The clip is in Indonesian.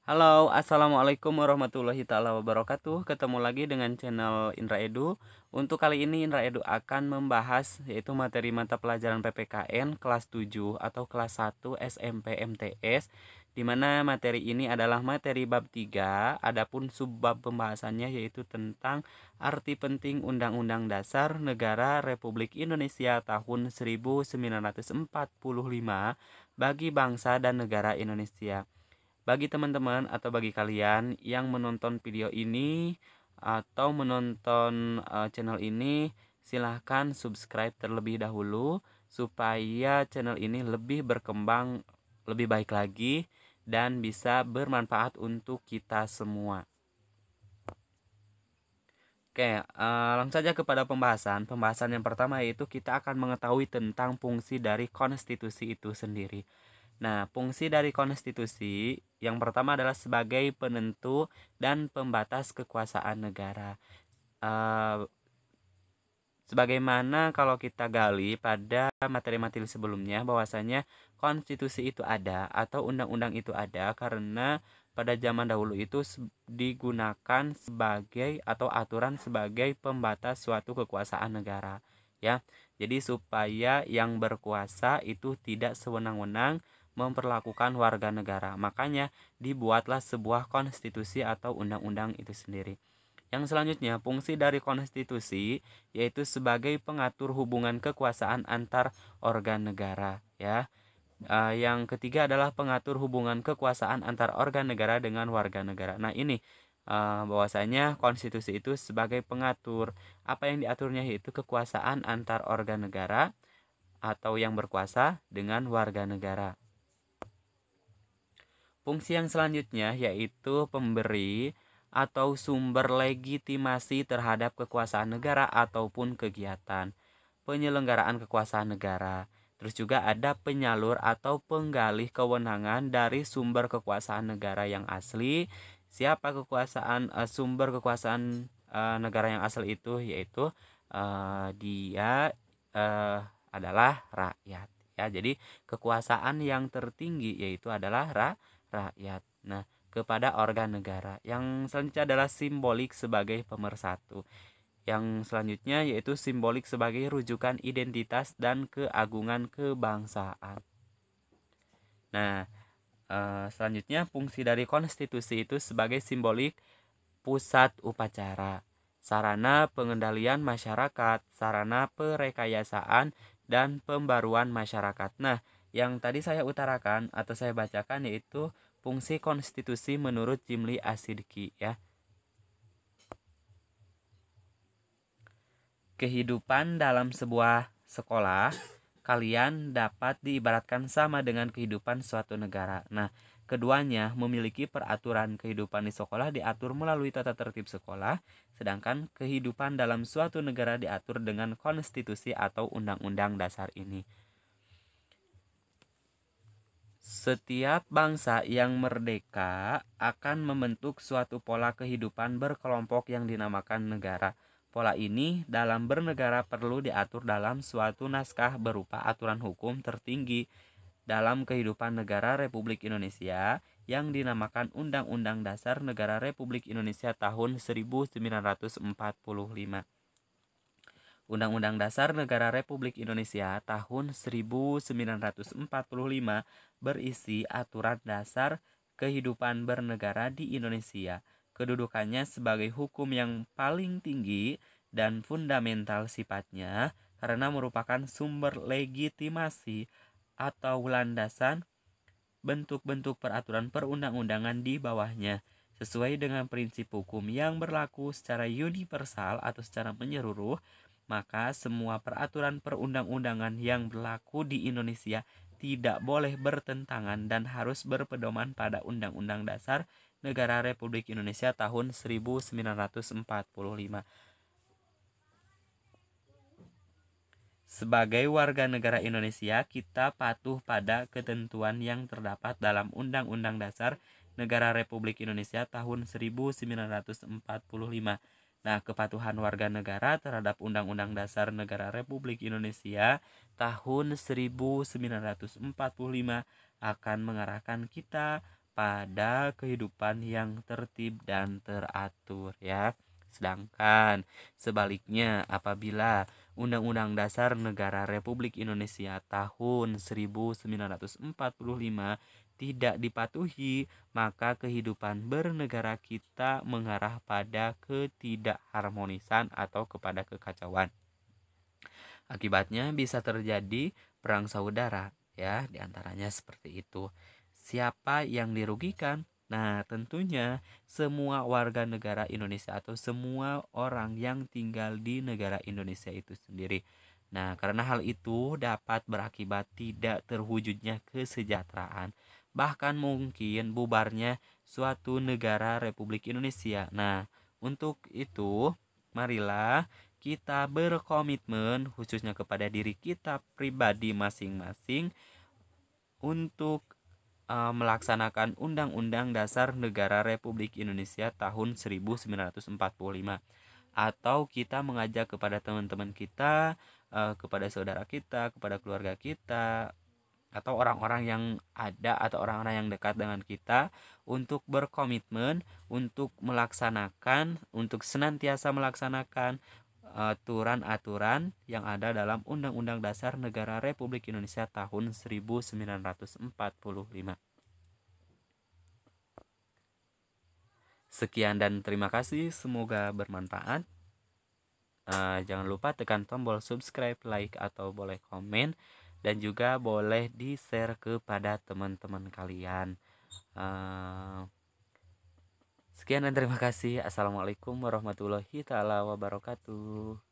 Halo, assalamualaikum warahmatullahi taala wabarakatuh. Ketemu lagi dengan channel Indra Edu. Untuk kali ini Indra Edu akan membahas yaitu materi mata pelajaran PPKN kelas 7 atau kelas 1 SMP MTS, di mana materi ini adalah materi bab 3. Adapun subbab pembahasannya yaitu tentang arti penting Undang-Undang Dasar Negara Republik Indonesia tahun 1945 bagi bangsa dan negara Indonesia. Bagi teman-teman atau bagi kalian yang menonton video ini atau menonton channel ini, silahkan subscribe terlebih dahulu supaya channel ini lebih berkembang lebih baik lagi dan bisa bermanfaat untuk kita semua. Oke, langsung saja kepada pembahasan. Pembahasan yang pertama yaitu kita akan mengetahui tentang fungsi dari konstitusi itu sendiri. Nah, fungsi dari konstitusi yang pertama adalah sebagai penentu dan pembatas kekuasaan negara. Sebagaimana kalau kita gali pada materi-materi sebelumnya bahwasanya konstitusi itu ada atau undang-undang itu ada karena pada zaman dahulu itu digunakan sebagai atau aturan sebagai pembatas suatu kekuasaan negara, ya. Jadi supaya yang berkuasa itu tidak sewenang-wenang memperlakukan warga negara. Makanya dibuatlah sebuah konstitusi atau undang-undang itu sendiri. Yang selanjutnya, fungsi dari konstitusi yaitu sebagai pengatur hubungan kekuasaan antar organ negara, ya. Yang ketiga adalah pengatur hubungan kekuasaan antar organ negara dengan warga negara. Nah, ini bahwasanya konstitusi itu sebagai pengatur. Apa yang diaturnya yaitu kekuasaan antar organ negara atau yang berkuasa dengan warga negara. Fungsi yang selanjutnya yaitu pemberi atau sumber legitimasi terhadap kekuasaan negara ataupun kegiatan penyelenggaraan kekuasaan negara. Terus juga ada penyalur atau penggalih kewenangan dari sumber kekuasaan negara yang asli. Siapa sumber kekuasaan negara yang asli itu yaitu dia adalah rakyat. Ya, jadi kekuasaan yang tertinggi yaitu adalah rakyat. Nah, kepada organ negara. Yang selanjutnya adalah simbolik sebagai pemersatu. Yang selanjutnya yaitu simbolik sebagai rujukan identitas dan keagungan kebangsaan. Nah, selanjutnya fungsi dari konstitusi itu sebagai simbolik pusat upacara, sarana pengendalian masyarakat, sarana perekayasaan dan pembaruan masyarakat. Nah, yang tadi saya utarakan atau saya bacakan yaitu fungsi konstitusi menurut Jimli Asidki, ya. Kehidupan dalam sebuah sekolah kalian dapat diibaratkan sama dengan kehidupan suatu negara. Nah, keduanya memiliki peraturan. Kehidupan di sekolah diatur melalui tata tertib sekolah, sedangkan kehidupan dalam suatu negara diatur dengan konstitusi atau undang-undang dasar ini. Setiap bangsa yang merdeka akan membentuk suatu pola kehidupan berkelompok yang dinamakan negara. Pola ini dalam bernegara perlu diatur dalam suatu naskah berupa aturan hukum tertinggi dalam kehidupan negara Republik Indonesia yang dinamakan Undang-Undang Dasar Negara Republik Indonesia tahun 1945. Undang-Undang Dasar Negara Republik Indonesia tahun 1945 berisi aturan dasar kehidupan bernegara di Indonesia. Kedudukannya sebagai hukum yang paling tinggi dan fundamental sifatnya karena merupakan sumber legitimasi atau landasan bentuk-bentuk peraturan perundang-undangan di bawahnya sesuai dengan prinsip hukum yang berlaku secara universal atau secara menyeluruh. Maka semua peraturan perundang-undangan yang berlaku di Indonesia tidak boleh bertentangan dan harus berpedoman pada Undang-Undang Dasar Negara Republik Indonesia tahun 1945. Sebagai warga negara Indonesia, kita patuh pada ketentuan yang terdapat dalam Undang-Undang Dasar Negara Republik Indonesia tahun 1945. Nah, kepatuhan warga negara terhadap Undang-Undang Dasar Negara Republik Indonesia tahun 1945 akan mengarahkan kita pada kehidupan yang tertib dan teratur ya. Sedangkan sebaliknya apabila Undang-Undang Dasar Negara Republik Indonesia tahun 1945 tidak dipatuhi, maka kehidupan bernegara kita mengarah pada ketidakharmonisan atau kepada kekacauan. Akibatnya bisa terjadi perang saudara ya, diantaranya seperti itu. Siapa yang dirugikan? Nah, tentunya semua warga negara Indonesia atau semua orang yang tinggal di negara Indonesia itu sendiri. Nah, karena hal itu dapat berakibat tidak terwujudnya kesejahteraan, bahkan mungkin bubarnya suatu negara Republik Indonesia. Nah, untuk itu, marilah kita berkomitmen khususnya kepada diri kita pribadi masing-masing untuk melaksanakan Undang-Undang Dasar Negara Republik Indonesia tahun 1945, atau kita mengajak kepada teman-teman kita, kepada saudara kita, kepada keluarga kita, atau orang-orang yang ada atau orang-orang yang dekat dengan kita untuk berkomitmen untuk melaksanakan, untuk senantiasa melaksanakan aturan-aturan yang ada dalam Undang-Undang Dasar Negara Republik Indonesia tahun 1945. Sekian dan terima kasih, semoga bermanfaat. Jangan lupa tekan tombol subscribe, like, atau boleh komen, dan juga boleh di-share kepada teman-teman kalian. Sekian dan terima kasih. Assalamualaikum warahmatullahi wabarakatuh.